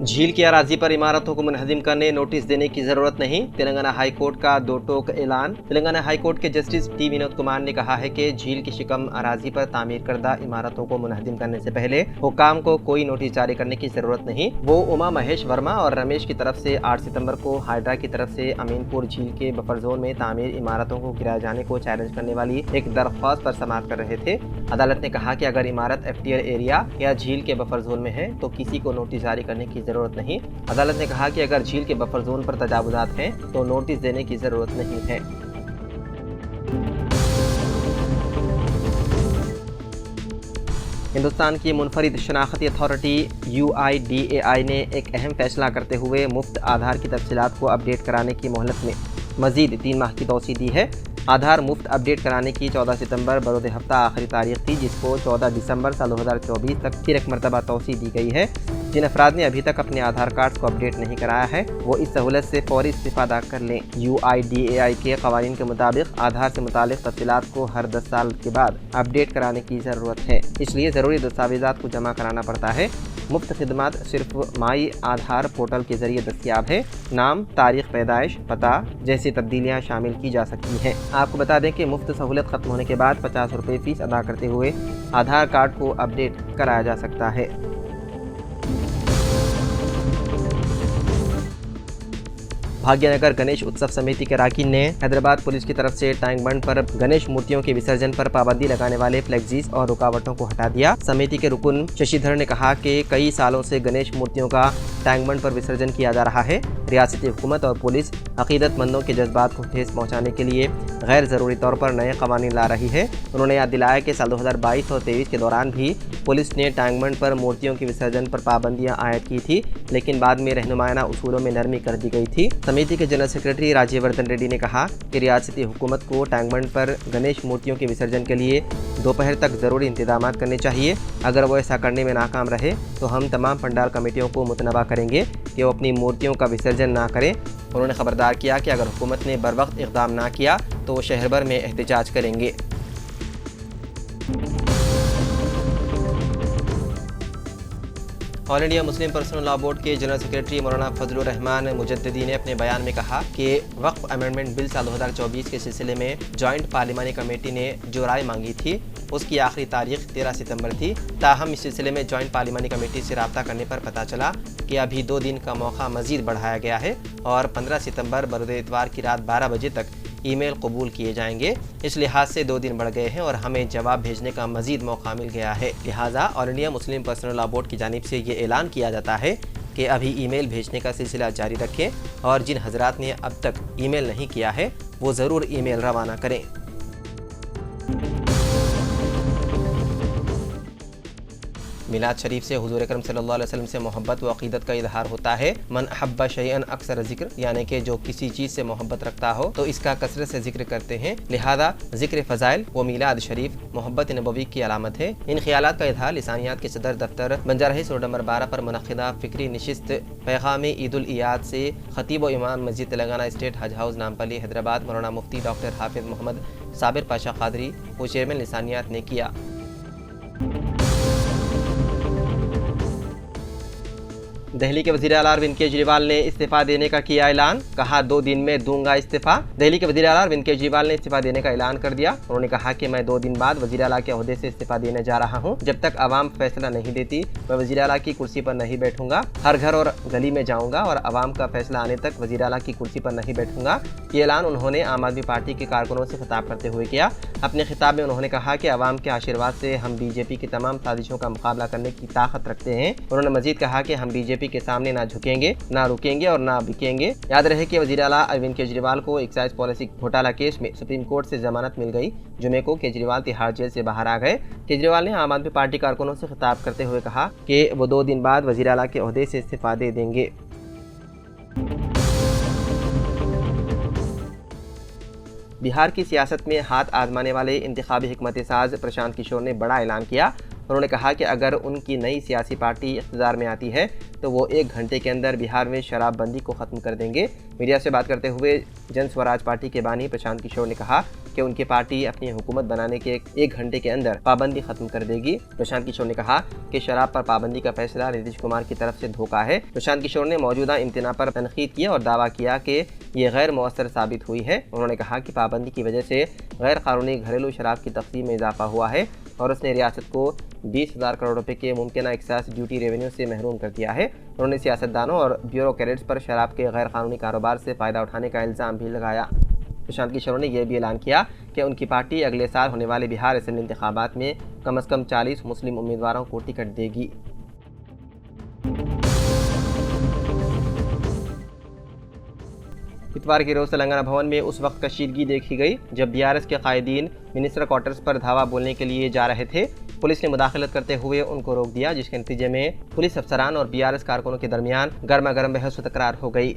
झील की अराजी पर इमारतों को मुनहदिम करने नोटिस देने की जरूरत नहीं, तेलंगाना हाई कोर्ट का दो टोक ऐलान। तेलंगाना हाई कोर्ट के जस्टिस टी विनोद कुमार ने कहा है कि झील की शिकम अराजी पर तामीर करदा इमारतों को मुनहदिम करने से पहले हुकाम को कोई नोटिस जारी करने की जरूरत नहीं। वो उमा महेश वर्मा और रमेश की तरफ से 8 सितंबर को हाइड्रा की तरफ से अमीनपुर झील के बफर जोन में तामीर इमारतों को गिराए जाने को चैलेंज करने वाली एक दरख्वास्त पर समाअत कर रहे थे। अदालत ने कहा कि अगर इमारत एफटीएल एरिया या झील के बफर जोन में है तो किसी को नोटिस जारी करने की जरूरत नहीं। अदालत ने कहा कि अगर झील के बफर जोन पर तजावुजात हैं तो नोटिस देने की जरूरत नहीं है। हिंदुस्तान की मुनफरिद शनाख्ती अथॉरिटी UIDAI ने एक अहम फैसला करते हुए मुफ्त आधार की तफसीलात को अपडेट कराने की मोहलत में मजीद 3 माह की तौसीह दी है। आधार मुफ्त अपडेट कराने की 14 सितंबर बरोज़ हफ्ता आखिरी तारीख थी, जिसको 14 दिसंबर साल 2024 तक फिर एक मरतबा तौसीह दी गई है। जिन अफराद ने अभी तक अपने आधार कार्ड को अपडेट नहीं कराया है वो इस सहूलत से फौरी इस्तिफादा कर लें। UIDAI के कवानीन के मुताबिक आधार से मुतालिक तफसीलात को हर 10 साल के बाद अपडेट कराने की ज़रूरत है, इसलिए ज़रूरी दस्तावेज़ात को जमा कराना पड़ता है। मुफ्त खिदमत सिर्फ माई आधार पोर्टल के ज़रिए दस्तियाब है। नाम, तारीख पैदाइश, पता जैसी तब्दीलियाँ शामिल की जा सकती हैं। आपको बता दें कि मुफ्त सहूलत ख़त्म होने के बाद 50 रुपये फ़ीस अदा करते हुए आधार कार्ड को अपडेट कराया जा सकता है। भाग्यनगर गणेश उत्सव समिति के अरकान ने हैदराबाद पुलिस की तरफ से टैंक बंड पर गणेश मूर्तियों के विसर्जन पर पाबंदी लगाने वाले फ्लेक्सीज और रुकावटों को हटा दिया। समिति के रुकन शशिधर ने कहा कि कई सालों से गणेश मूर्तियों का टैंक बंड पर विसर्जन किया जा रहा है। रियासती हुकूमत और पुलिस अकीदतमंदों के जज्बात को ठेस पहुँचाने के लिए गैर ज़रूरी तौर पर नए कवानीन ला रही है। उन्होंने याद दिलाया कि साल 2022 और 2023 के दौरान भी पुलिस ने टैंक बंड पर मूर्तियों के विसर्जन पर पाबंदियां आयद की थी, लेकिन बाद में रहनुमाना उसूलों में नरमी कर दी गई थी। समिति के जनरल सेक्रेटरी राज्यवर्धन रेड्डी ने कहा कि रियासती हुकूमत को टैंक बंड पर गणेश मूर्तियों के विसर्जन के लिए दोपहर तक ज़रूरी इंतजाम करने चाहिए। अगर वो ऐसा करने में नाकाम रहे तो हम तमाम पंडाल कमेटियों को मुतनबा करेंगे कि वो अपनी मूर्तियों का विसर्जन ना करें। उन्होंने खबरदार किया कि अगर हुकूमत ने बर वक्त इक़दाम ना किया तो वो शहर भर में एहतजाज करेंगे। All India Muslim personal law board के जनरल सेक्रेटरी मौलाना फजलुर रहमान मुजद्दिदी ने अपने बयान में कहा कि वक्फ अमेंडमेंट बिल साल 2024 के सिलसिले में जॉइंट पार्लिमानी कमेटी ने जो राय मांगी थी उसकी आखिरी तारीख 13 सितंबर थी। ताहम इस सिलसिले में जॉइंट पार्लिमानी कमेटी से रब्ता करने पर पता चला कि अभी 2 दिन का मौका मजीद बढ़ाया गया है और 15 सितंबर बरोज़ इतवार की रात 12 बजे तक ईमेल कबूल किए जाएंगे। इस लिहाज से 2 दिन बढ़ गए हैं और हमें जवाब भेजने का मजीद मौका मिल गया है। लिहाजा all India Muslim personal law board की जानिब से ये ऐलान किया जाता है कि अभी ईमेल भेजने का सिलसिला जारी रखें और जिन हजरात ने अब तक ईमेल नहीं किया है वो ज़रूर ईमेल रवाना करें। मिलाद शरीफ से हुजूर अकरम सल्लल्लाहु अलैहि वसल्लम से मोहब्बत व अक़ीदत का इजहार होता है। मन अहब्बा शैअन अक्सर ज़िक्र, यानी कि जो किसी चीज़ से मोहब्बत रखता हो तो इसका कसरत से जिक्र करते हैं। लिहाजा ज़िक्र फ़ज़ाइल व मिलाद शरीफ मोहब्बत नबवी की अलामत है। इन ख्यालात का इजहार लिसानियात के सदर दफ्तर बंजारहिस रोड नंबर 12 पर मुनक़्क़िदा फ़िक्री नशिस्त पैगाम ईद उल ईयाद से ख़तीब व इमाम मस्जिद तेलंगाना स्टेट हज हाउस नामपल्ली हैदराबाद मौलाना मुफ्ती डॉक्टर हाफिज़ मोहम्मद साबिर पाशा क़ादरी व चेयरमैन लिसानियात ने किया। दिल्ली के वज़ीर आला अरविंद केजरीवाल ने इस्तीफा देने का किया ऐलान। कहा 2 दिन में दूंगा इस्तीफा। दिल्ली के वज़ीर आला अरविंद केजरीवाल ने इस्तीफा देने का ऐलान कर दिया। उन्होंने कहा कि मैं 2 दिन बाद वज़ीर आला के ओहदे से इस्तीफा देने जा रहा हूं। जब तक आवाम फैसला नहीं देती मैं वज़ीर आला की कुर्सी पर नहीं बैठूंगा। हर घर और गली में जाऊंगा और आवाम का फैसला आने तक वज़ीर आला की कुर्सी पर नहीं बैठूंगा। ये ऐलान उन्होंने आम आदमी पार्टी के कारकुनों से खिताब करते हुए किया। अपने खिताब में उन्होंने कहा कि आवाम के आशीर्वाद से हम बीजेपी की तमाम साजिशों का मुकाबला करने की ताकत रखते हैं। उन्होंने मजीद कहा कि हम बीजेपी के सामने ना झुकेंगे, ना रुकेंगे और ना बिकेंगे। याद रहे कि वज़ीर आला अरविंद केजरीवाल को एक्साइज पॉलिसी घोटाला केस में सुप्रीम कोर्ट से जमानत मिल गई। जुमे को केजरीवाल तिहाड़ जेल से बाहर आ गए। केजरीवाल ने आम आदमी पार्टी कारकुनों से खिताब करते हुए कहा कि वो 2 दिन बाद वज़ीर आला के ओहदे से इस्तीफा दे देंगे। बिहार की सियासत में हाथ आजमाने वाले इंतखाबी हिकमत साज प्रशांत किशोर ने बड़ा ऐलान किया। उन्होंने कहा कि अगर उनकी नई सियासी पार्टी इक़्तिदार में आती है तो वो 1 घंटे के अंदर बिहार में शराबबंदी को ख़त्म कर देंगे। मीडिया से बात करते हुए जन स्वराज पार्टी के बानी प्रशांत किशोर ने कहा कि उनकी पार्टी अपनी हुकूमत बनाने के 1 घंटे के अंदर पाबंदी खत्म कर देगी। प्रशांत किशोर ने कहा कि शराब पर पाबंदी का फैसला नीतीश कुमार की तरफ से धोखा है। प्रशांत किशोर ने मौजूदा इम्तिना पर तनकीद किया और दावा किया कि ये गैर मौसर साबित हुई है। उन्होंने कहा कि पाबंदी की वजह से गैर कानूनी घरेलू शराब की तक़सीम में इजाफा हुआ है और उसने रियासत को 20,000 करोड़ रुपए के मुमकिन एक्साइज ड्यूटी रेवेन्यू से महरूम कर दिया है। उन्होंने सियासतदानों और ब्यूरोक्रेट्स पर शराब के गैर कानूनी कारोबार से फ़ायदा उठाने का इल्ज़ाम भी लगाया। प्रशांत किशोर ने यह भी ऐलान किया कि उनकी पार्टी अगले साल होने वाले बिहार असेंबली इंतखाबात में कम से कम 40 मुस्लिम उम्मीदवारों को टिकट देगी। इतवार की रोज़ तेलंगाना भवन में उस वक्त कशीदगी देखी गई जब बीआरएस के कायदीन मिनिस्टर क्वार्टर्स पर धावा बोलने के लिए जा रहे थे। पुलिस ने मुदाखलत करते हुए उनको रोक दिया, जिसके नतीजे में पुलिस अफसरान और बीआरएस कारकुनों के दरमियान गर्मा गर्म बहस व तकरार हो गई।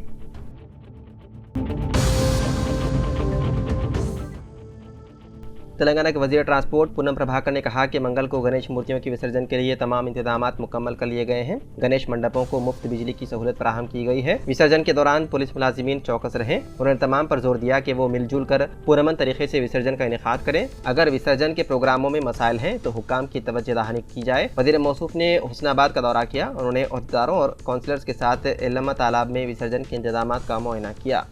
तेलंगाना के वजीर ट्रांसपोर्ट पूनम प्रभाकर ने कहा कि मंगल को गणेश मूर्तियों के विसर्जन के लिए तमाम इंतजामात मुकम्मल कर लिए गए हैं। गणेश मंडपों को मुफ्त बिजली की सहूलत फराहम की गई है। विसर्जन के दौरान पुलिस मुलाजिमीन चौकस रहे। उन्होंने तमाम पर जोर दिया कि वो मिलजुल कर पुरअमन तरीके से विसर्जन का इनेकाद करें। अगर विसर्जन के प्रोग्रामों में मसाइल हैं तो हुक्काम की तवज्जो दहानी की जाए। वजीर मौसूफ ने हुस्नाबाद का दौरा किया। उन्होंने ओहदेदारों और काउंसलर्स के साथ एल्लमा तालाब में विसर्जन के इंतजाम का मुआयना किया।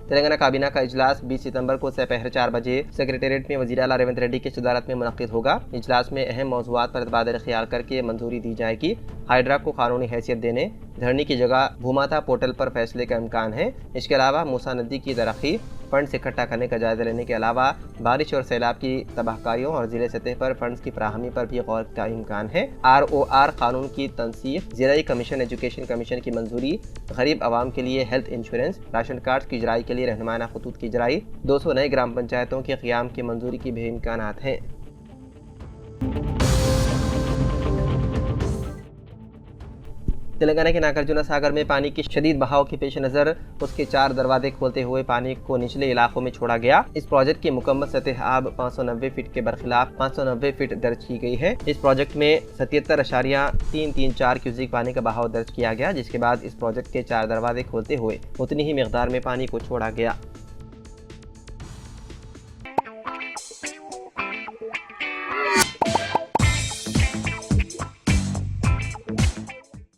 तेलंगाना काबीना का इजलास 20 सितंबर को दोपहर 4 बजे सेक्रेटेरिएट में वज़ीर आला रेवंत रेड्डी की सदारत में मुनक़्क़िद होगा। इजलास में अहम मौज़ूआत पर तबादला ख्याल करके मंजूरी दी जाएगी। हाइड्रा को कानूनी हैसियत देने, धरनी की जगह भूमाता पोर्टल पर फैसले का इम्कान है। इसके अलावा मूसा नदी की तरक्की फंड्स इकट्ठा करने का जायजा लेने के अलावा बारिश और सैलाब की तबाहकारियों और ज़िले सतह पर फंड्स की फराहमी पर भी गौर का इम्कान है। ROR कानून की तनसीख, ज़िलाई कमीशन एजुकेशन कमीशन की मंजूरी, गरीब आवाम के लिए हेल्थ इंश्योरेंस, राशन कार्ड की इजराई के लिए रहनुमाना खतूत की इजराई, 200 नए ग्राम पंचायतों के क़याम की मंजूरी की भी इम्कानात हैं। तेलंगाना के नागार्जुना सागर में पानी के शदीद बहाव के पेश नज़र उसके 4 दरवाजे खोलते हुए पानी को निचले इलाकों में छोड़ा गया। इस प्रोजेक्ट की मुकम्मल सतह आब 590 फीट के बरखिलाफ 590 फीट दर्ज की गई है। इस प्रोजेक्ट में 77.334 क्यूसिक पानी का बहाव दर्ज किया गया, जिसके बाद इस प्रोजेक्ट के 4 दरवाजे खोलते हुए उतनी ही मिकदार में पानी को छोड़ा गया।